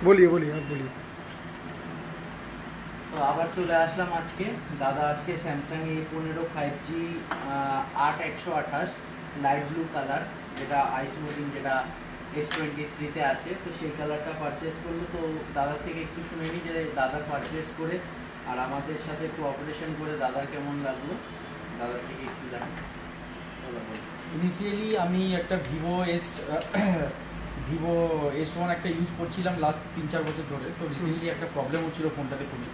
बोलिए बोलिए आप बोलिए। তো আবার চলে আসলাম আজকে। দাদা আজকে Samsung A15 5G 8128 light blue colour, যেটা আইস মোডিং, যেটা S23-তে আছে, তো সেই কালারটা পারচেস করলো। তো দাদার থেকে একটু শুনে নিই যে দাদার পারচেস করে আর আমাদের সাথে কোঅপারেশন করে দাদার কেমন লাগলো, দাদার থেকে একটু জানি। ইনিশিয়ালি আমি একটা ভিভো S1 একটা ইউজ করছিলাম লাস্ট 3-4 বছর ধরে। তো রিসেন্টলি একটা প্রবলেম হচ্ছিল ফোনটাতে খুবই,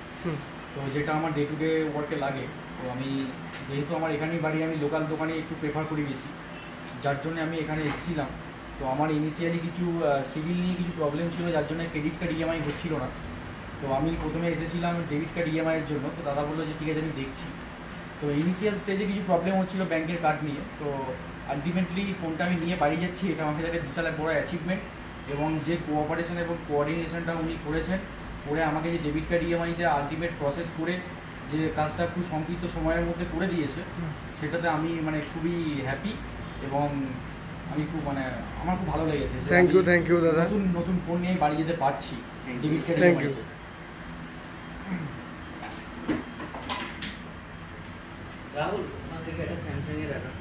তো যেটা আমার ডে টু ডে ওয়ার্কে লাগে। তো আমি যেহেতু আমার এখানেই বাড়ি, আমি লোকাল দোকানে একটু প্রেফার করি বেশি, যার জন্য আমি এখানে এসেছিলাম। তো আমার ইনিশিয়ালি কিছু সিভিল নিয়ে কিছু প্রবলেম ছিল, যার জন্য ক্রেডিট কার্ড ইএমআই হচ্ছিল না। তো আমি প্রথমে এসেছিলাম ডেবিট কার্ড ইএমআইয়ের জন্য। তো দাদা বললো যে ঠিক আছে আমি দেখছি। তো ইনিশিয়াল স্টেজে কিছু প্রবলেম হচ্ছিলো ব্যাংকের কার্ড নিয়ে। তো আলটিমেটলি ফোনটা আমি নিয়ে বাড়ি যাচ্ছি, এটা আমার কাছে একটা বিশাল এক বড় অ্যাচিভমেন্ট। এবং যে কোঅপারেশন এবং কোঅর্ডিনেশনটা উনি করেছেন, করে আমাকে যে ডেবিট কার্ড ইএমআইতে আলটিমেট প্রসেস করে যে কাজটা খুব সংক্ষিপ্ত সময়ের মধ্যে করে দিয়েছে, সেটাতে আমি মানে খুবই হ্যাপি। এবং আমি খুব আমার খুব ভালো লেগেছে। থ্যাংক ইউ দাদা। নতুন নতুন ফোন নিয়ে বাড়ি যেতে পারছি debit card thank you. Rahul, ওখান থেকে একটা স্যামসাংয়ের একটা